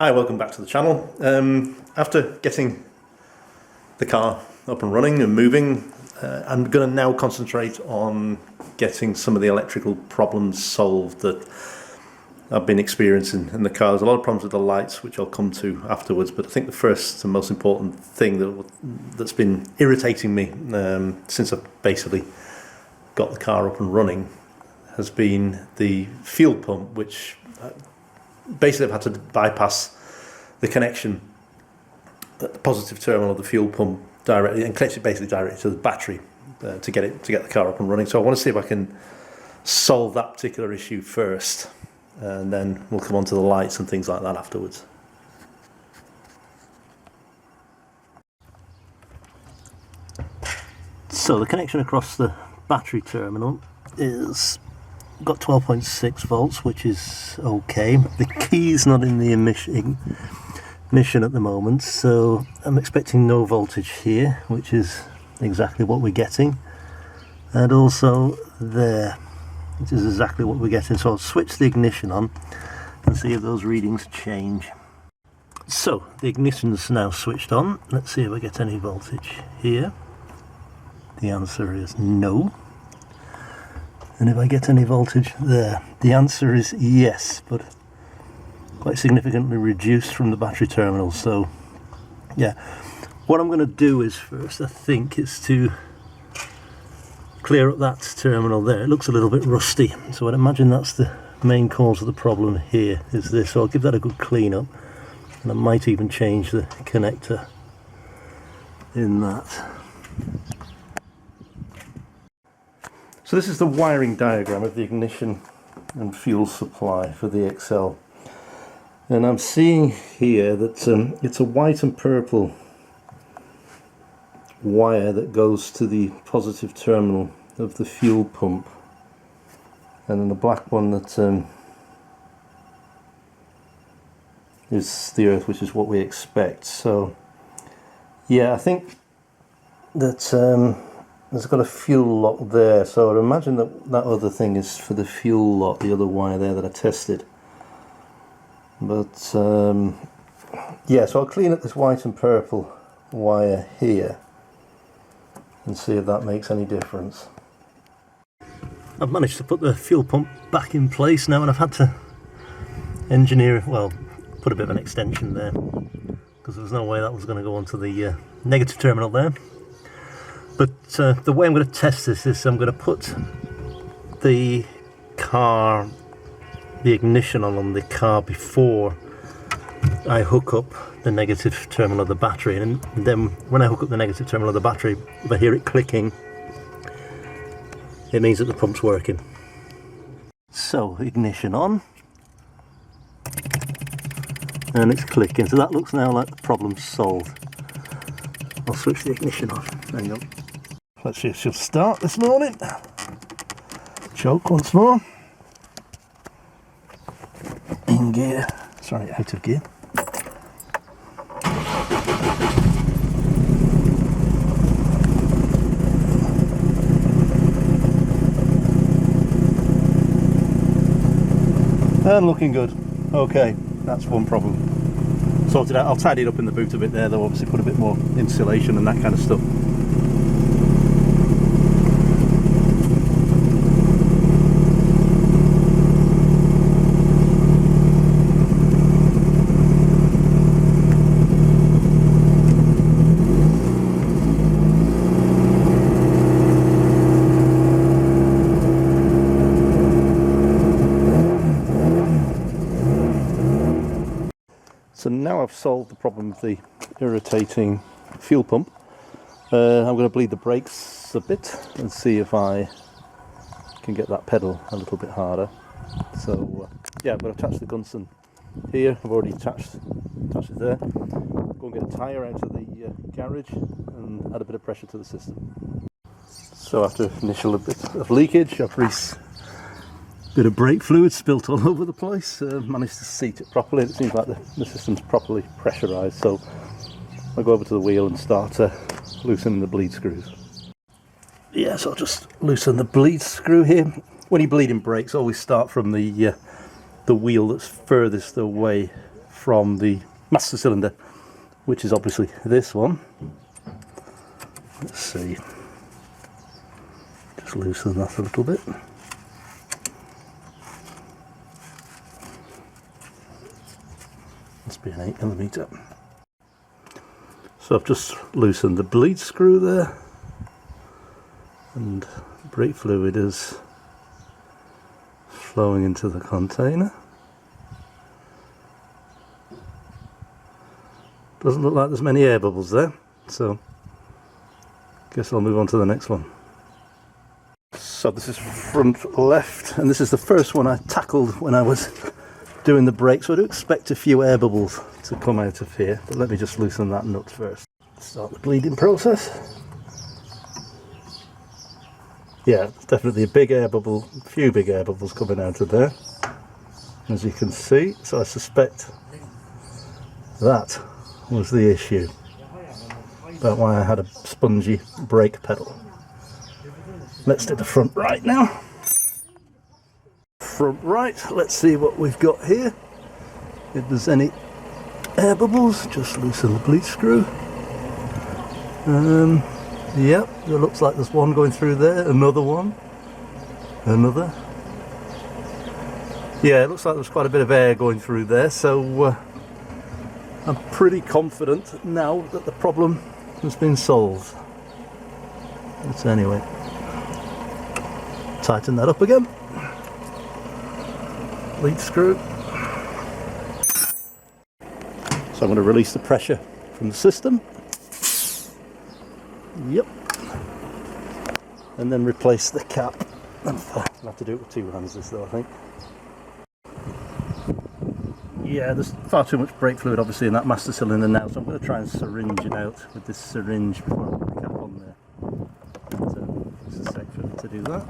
Hi, welcome back to the channel. After getting the car up and running and moving, I'm going to now concentrate on getting some of the electrical problems solved that I've been experiencing in the car. There's a lot of problems with the lights, which I'll come to afterwards, but I think the first and most important thing that's been irritating me since I've basically got the car up and running has been the fuel pump, which basically I've had to bypass the connection at the positive terminal of the fuel pump directly and connect it basically directly to the battery to get the car up and running. So I want to see if I can solve that particular issue first, and then we'll come on to the lights and things like that afterwards. So the connection across the battery terminal is got 12.6 volts, which is okay. The key's not in the ignition at the moment, so I'm expecting no voltage here, which is exactly what we're getting, and also there, which is exactly what we're getting. So I'll switch the ignition on and see if those readings change. So the ignition's now switched on. Let's see if I get any voltage here. The answer is no. And if I get any voltage there, the answer is yes, but quite significantly reduced from the battery terminal. So yeah, what I'm going to do is first, I think, is to clear up that terminal there. It looks a little bit rusty, so I'd imagine that's the main cause of the problem here, is this. So I'll give that a good clean up, and I might even change the connector in that. So this is the wiring diagram of the ignition and fuel supply for the XL, and I'm seeing here that it's a white and purple wire that goes to the positive terminal of the fuel pump, and then the black one that is the earth, which is what we expect. So yeah, I think that there's got a fuel lock there, so I'd imagine that other thing is for the fuel lock, the other wire there that I tested. But yeah, so I'll clean up this white and purple wire here and see if that makes any difference. I've managed to put the fuel pump back in place now, and I've had to engineer, well, put a bit of an extension there, because there was no way that was going to go onto the negative terminal there. But the way I'm going to test this is I'm going to put the ignition on the car before I hook up the negative terminal of the battery, and then when I hook up the negative terminal of the battery, if I hear it clicking, it means that the pump's working. So ignition on, and it's clicking, so that looks now like the problem's solved. I'll switch the ignition off. Hang on. Let's see if she'll start this morning. Choke once more. In gear. Sorry, out of gear. And looking good. Okay, that's one problem sorted out. I'll tidy it up in the boot a bit there, though, obviously put a bit more insulation and that kind of stuff. So now I've solved the problem of the irritating fuel pump. I'm going to bleed the brakes a bit and see if I can get that pedal a little bit harder. So yeah, I've got to attach the Gunson here. I've already attached it there. Go and get a tyre out of the garage and add a bit of pressure to the system. So after initial bit of leakage, I've bit of brake fluid spilt all over the place. Managed to seat it properly. It seems like the system's properly pressurised, so I'll go over to the wheel and start loosening the bleed screws. Yeah, so I'll just loosen the bleed screw here. When you're bleeding brakes, always start from the wheel that's furthest away from the master cylinder, which is obviously this one. Let's see, just loosen that a little bit. Must be an 8mm. So I've just loosened the bleed screw there, and brake fluid is flowing into the container. Doesn't look like there's many air bubbles there, so guess I'll move on to the next one. So this is front left, and this is the first one I tackled when I was doing the brake, so I do expect a few air bubbles to come out of here, but let me just loosen that nut first. Start the bleeding process. Yeah, definitely a big air bubble, a few big air bubbles coming out of there, as you can see, so I suspect that was the issue. That's why I had a spongy brake pedal. Let's do the front right now. Front right, let's see what we've got here. If there's any air bubbles, just loosen the bleed screw. Yep, it looks like there's one going through there, another one, another. Yeah, it looks like there's quite a bit of air going through there, so I'm pretty confident now that the problem has been solved. But anyway, tighten that up again. Lead screw. So I'm going to release the pressure from the system. Yep. And then replace the cap. I'll have to do it with two hands this though, I think. Yeah, there's far too much brake fluid obviously in that master cylinder now, so I'm going to try and syringe it out with this syringe before I put the cap on there. So just a sec for me to do that.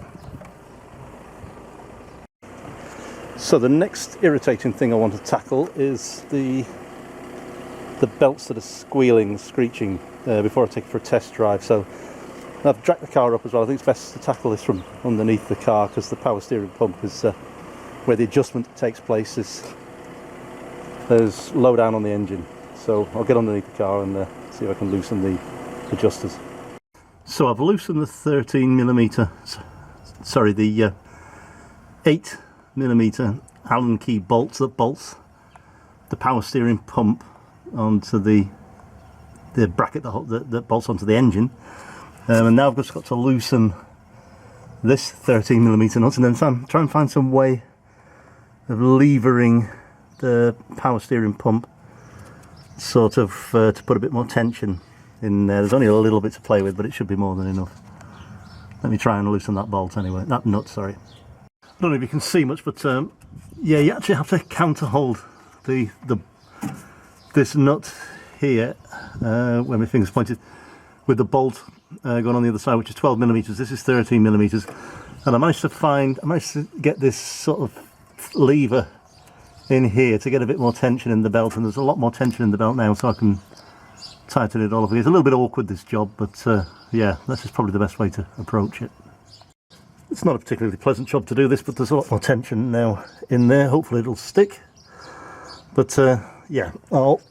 So the next irritating thing I want to tackle is the belts that are squealing, screeching before I take it for a test drive. So I've jacked the car up as well. I think it's best to tackle this from underneath the car because the power steering pump is where the adjustment takes place is low down on the engine. So I'll get underneath the car and see if I can loosen the adjusters. So I've loosened the 13mm, sorry, the 8mm Allen key bolts that bolts the power steering pump onto the bracket that bolts onto the engine. And now I've just got to loosen this 13mm nut and then try and find some way of levering the power steering pump sort of to put a bit more tension in there. There's only a little bit to play with, but it should be more than enough. Let me try and loosen that bolt anyway, that nut, sorry. I don't know if you can see much, but yeah, you actually have to counter hold this nut here where my finger's pointed with the bolt going on the other side, which is 12mm. This is 13mm, and I managed to get this sort of lever in here to get a bit more tension in the belt, and there's a lot more tension in the belt now, so I can tighten it all up. It's a little bit awkward, this job, but yeah, this is probably the best way to approach it. It's not a particularly pleasant job to do this, but there's a lot more tension now in there. Hopefully it'll stick. But yeah, I'll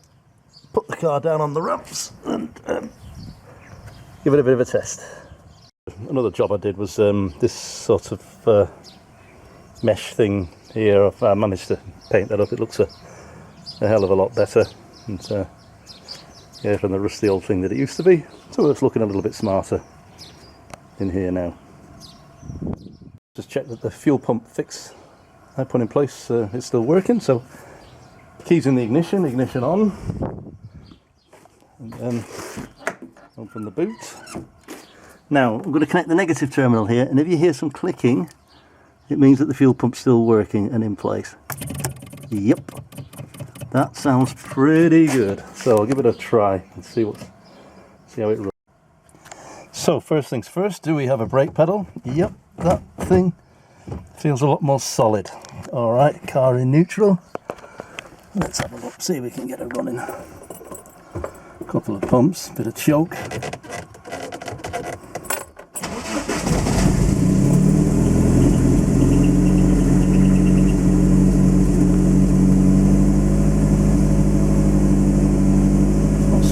put the car down on the ramps and give it a bit of a test. Another job I did was this sort of mesh thing here. I managed to paint that up. It looks a hell of a lot better. And yeah, from the rusty old thing that it used to be. So it's looking a little bit smarter in here now. Just check that the fuel pump fix I put in place is still working. So keys in the ignition on, and then open the boot. Now I'm going to connect the negative terminal here, and if you hear some clicking, it means that the fuel pump's still working and in place. Yep, that sounds pretty good. So I'll give it a try and see how it runs. So first things first, do we have a brake pedal? Yep, that thing feels a lot more solid. All right, car in neutral. Let's have a look, see if we can get it running. Couple of pumps, bit of choke.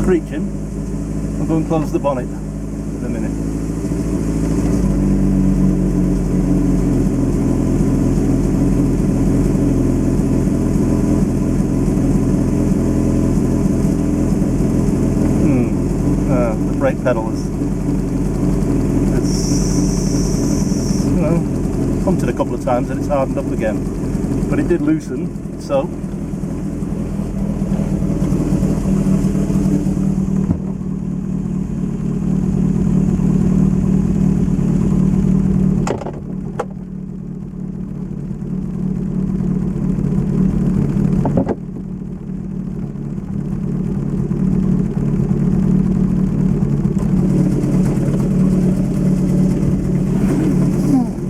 screeching, I'll go and close the bonnet in a minute. The brake pedal is you know, pumped it a couple of times and it's hardened up again, but it did loosen, so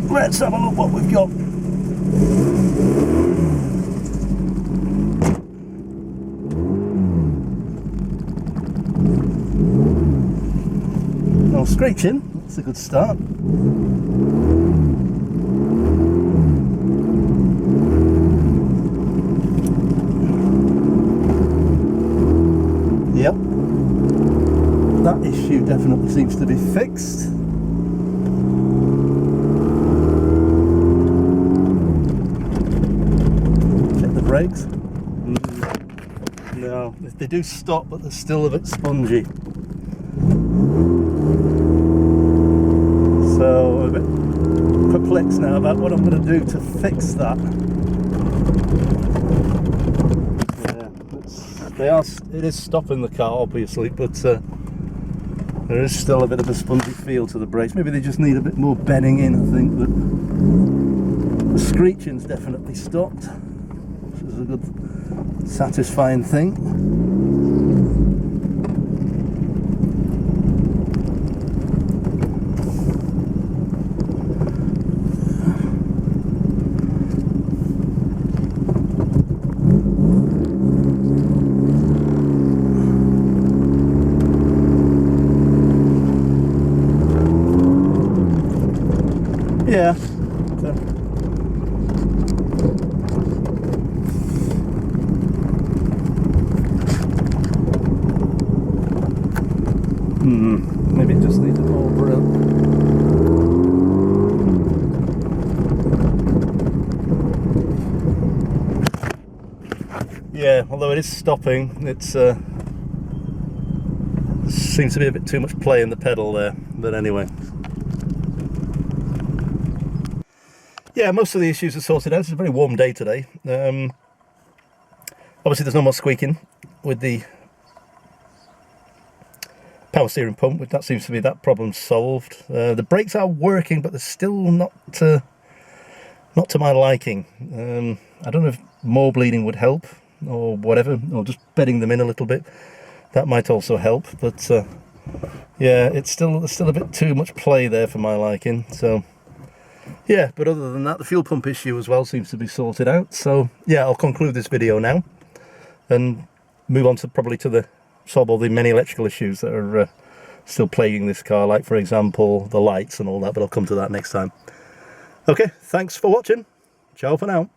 let's have a look what we've got. No screeching, that's a good start. Yep, that issue definitely seems to be fixed. Brakes. No, they do stop, but they're still a bit spongy. So I'm a bit perplexed now about what I'm going to do to fix that. Yeah, it is stopping the car, obviously, but there is still a bit of a spongy feel to the brakes. Maybe they just need a bit more bedding in, I think, but the screeching's definitely stopped. Which is a good, satisfying thing. Yeah. Maybe it just needs a more brill. Yeah, although it is stopping, it's seems to be a bit too much play in the pedal there, but anyway. Yeah, most of the issues are sorted out. It's a very warm day today. Obviously there's no more squeaking with the power steering pump, but that seems to be that problem solved. The brakes are working, but they're still not to my liking. I don't know if more bleeding would help or whatever, or just bedding them in a little bit. That might also help, but yeah, there's still a bit too much play there for my liking. So yeah, but other than that, the fuel pump issue as well seems to be sorted out. So yeah, I'll conclude this video now and move on to probably to solve all the many electrical issues that are still plaguing this car, like for example the lights and all that, but I'll come to that next time. Okay, thanks for watching. Ciao for now.